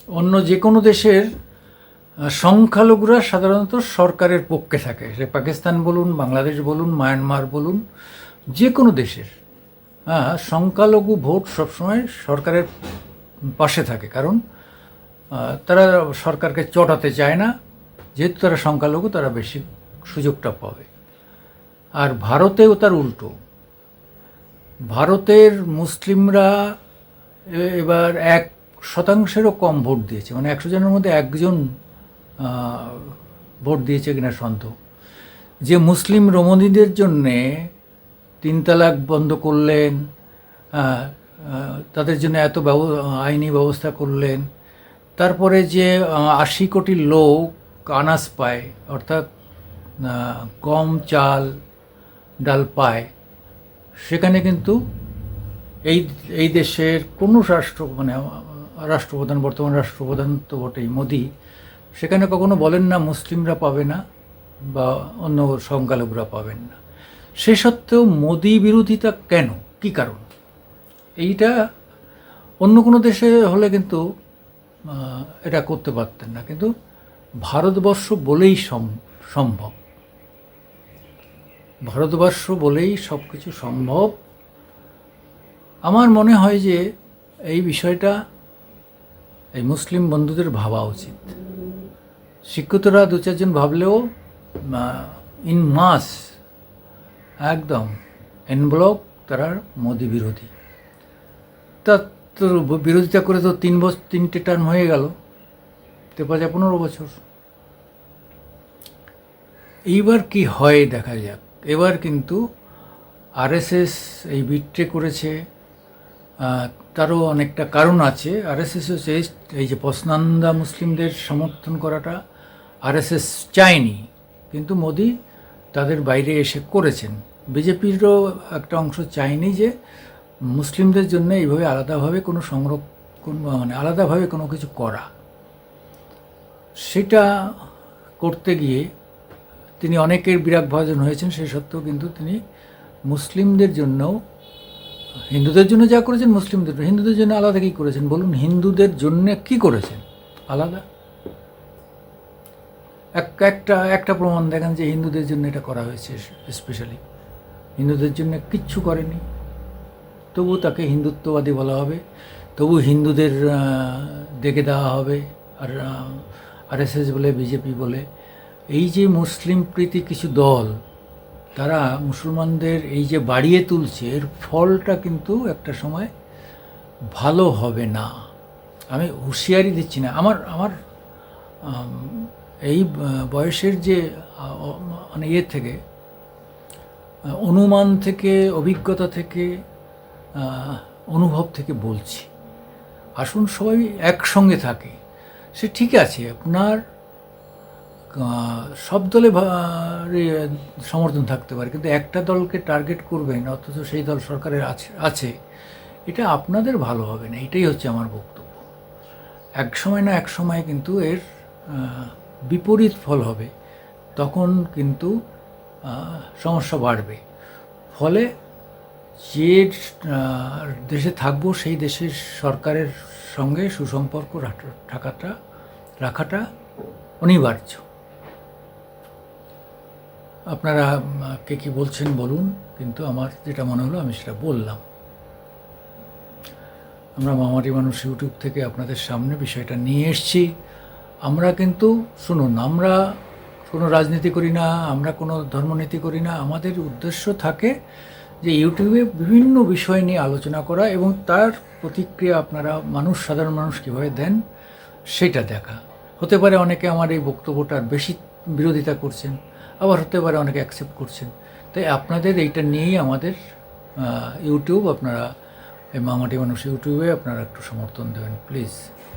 অন্য যে কোনো দেশের সংখ্যালঘুরা সাধারণত সরকারের পক্ষে থাকে, সে পাকিস্তান বলুন, বাংলাদেশ বলুন, মায়ানমার বলুন, যে কোনো দেশের সংখ্যালঘু ভোট সবসময় সরকারের পাশে থাকে। কারণ তারা সরকারকে চটাতে চায় না, যেহেতু তারা সংখ্যালঘু, তারা বেশি সুযোগটা পাবে। আর ভারতেও তার উল্টো। ভারতের মুসলিমরা এবার 1% কম ভোট দিয়েছে, মানে 100 জনের মধ্যে একজন ভোট দিয়েছে কিনা সন্দেহ। যে মুসলিম রমণীদের জন্যে 3 তালাক বন্ধ করলেন, তাদের জন্য এত আইনি ব্যবস্থা করলেন, তারপরে যে 80 কোটি লোক আনাজ পায়, অর্থাৎ গম চাল ডাল পায়, সেখানে কিন্তু এই এই দেশের কোনো রাষ্ট্রপ্রধান, বর্তমান রাষ্ট্রপ্রধান তো বটেই, মোদি, সেখানে কখনো বলেন না মুসলিমরা পাবে না বা অন্য সংখ্যালঘুরা পাবেন না। সে সত্ত্বেও মোদি বিরোধিতা কেন, কী কারণ? এইটা অন্য কোনো দেশে হলে কিন্তু এটা করতে পারতেন না, কিন্তু ভারতবর্ষ বলেই সম্ভব। ভারতবর্ষ বলেই সব কিছু সম্ভব। আমার মনে হয় যে এই বিষয়টা এই মুসলিম বন্ধুদের ভাবা উচিত। শিক্ষিতরা 2-4 জন ভাবলেও ইন মাস একদম এনব্লক তারা মোদি বিরোধী। তা তো বিরোধিতা করে তো 3টে টার্ম হয়ে গেল, 15 বছর। এইবার কি হয় দেখা যাক। এবার কিন্তু আরএসএস এই বিট্রে করেছে, তারও অনেকটা কারণ আছে। আরএসএস হচ্ছে এই যে পসনান্দা মুসলিমদের সমর্থন করাটা আরএসএস চায়নি, কিন্তু মোদি তাদের বাইরে এসে করেছেন। বিজেপিরও একটা অংশ চায়নি যে মুসলিমদের জন্য এইভাবে আলাদাভাবে কোনো সংরক্ষণ, মানে আলাদাভাবে কোনো কিছু করা। সেটা করতে গিয়ে তিনি অনেকের বিরাগভাজন হয়েছেন। সে সত্ত্বেও কিন্তু তিনি মুসলিমদের জন্যও, হিন্দুদের জন্য যা করেছেন, হিন্দুদের জন্য আলাদা কী করেছেন বলুন? হিন্দুদের জন্য কী করেছেন আলাদা? একটা প্রমাণ দেখান যে হিন্দুদের জন্য এটা করা হয়েছে। স্পেশালি হিন্দুদের জন্য কিচ্ছু করেনি, তবু তাকে হিন্দুত্ববাদী বলা হবে, তবু হিন্দুদের দেখে দেওয়া হবে। আর আরএসএস বলে, বিজেপি বলে, এই যে মুসলিম প্রীতি কিছু দল, তারা মুসলমানদের এই যে বাড়িয়ে তুলছে, এর ফলটা কিন্তু একটা সময় ভালো হবে না। আমি হুঁশিয়ারি দিচ্ছি না। আমার এই বয়সের যে মানে থেকে অনুমান থেকে, অভিজ্ঞতা থেকে, অনুভব থেকে বলছি, আসুন সবাই একসঙ্গে থাকে। সে ঠিক আছে, আপনার সব দলে সমর্থন থাকতে পারে, কিন্তু একটা দলকে টার্গেট করবেন অথচ সেই দল সরকারের আছে, এটা আপনাদের ভালো হবে না। এটাই হচ্ছে আমার বক্তব্য। এক সময় না এক সময় কিন্তু এর বিপরীত ফল হবে, তখন কিন্তু সমস্যা বাড়বে। ফলে যে দেশে থাকবো সেই দেশের সরকারের সঙ্গে সুসম্পর্ক রাখাটা অনিবার্য। আপনারা কে কী বলছেন বলুন, কিন্তু আমার যেটা মনে হলো আমি সেটা বললাম। আমরা মামাটি মানুষ ইউটিউব থেকে আপনাদের সামনে বিষয়টা নিয়ে এসেছি। আমরা কিন্তু শুনুন, আমরা কোনো রাজনীতি করি না, আমরা কোনো ধর্মনীতি করি না। আমাদের উদ্দেশ্য থাকে যে ইউটিউবে বিভিন্ন বিষয় নিয়ে আলোচনা করা এবং তার প্রতিক্রিয়া আপনারা সাধারণ মানুষ কীভাবে দেন সেটা দেখা। হতে পারে অনেকে আমার এই বক্তব্যটার বেশি বিরোধিতা করছেন, আবার হতে পারে অনেকে অ্যাকসেপ্ট করছেন। তাই আপনাদের এইটা নিয়েই আমাদের ইউটিউব, আপনারা এই মামাটি মানুষ ইউটিউবে আপনারা একটু সমর্থন দেবেন প্লিজ।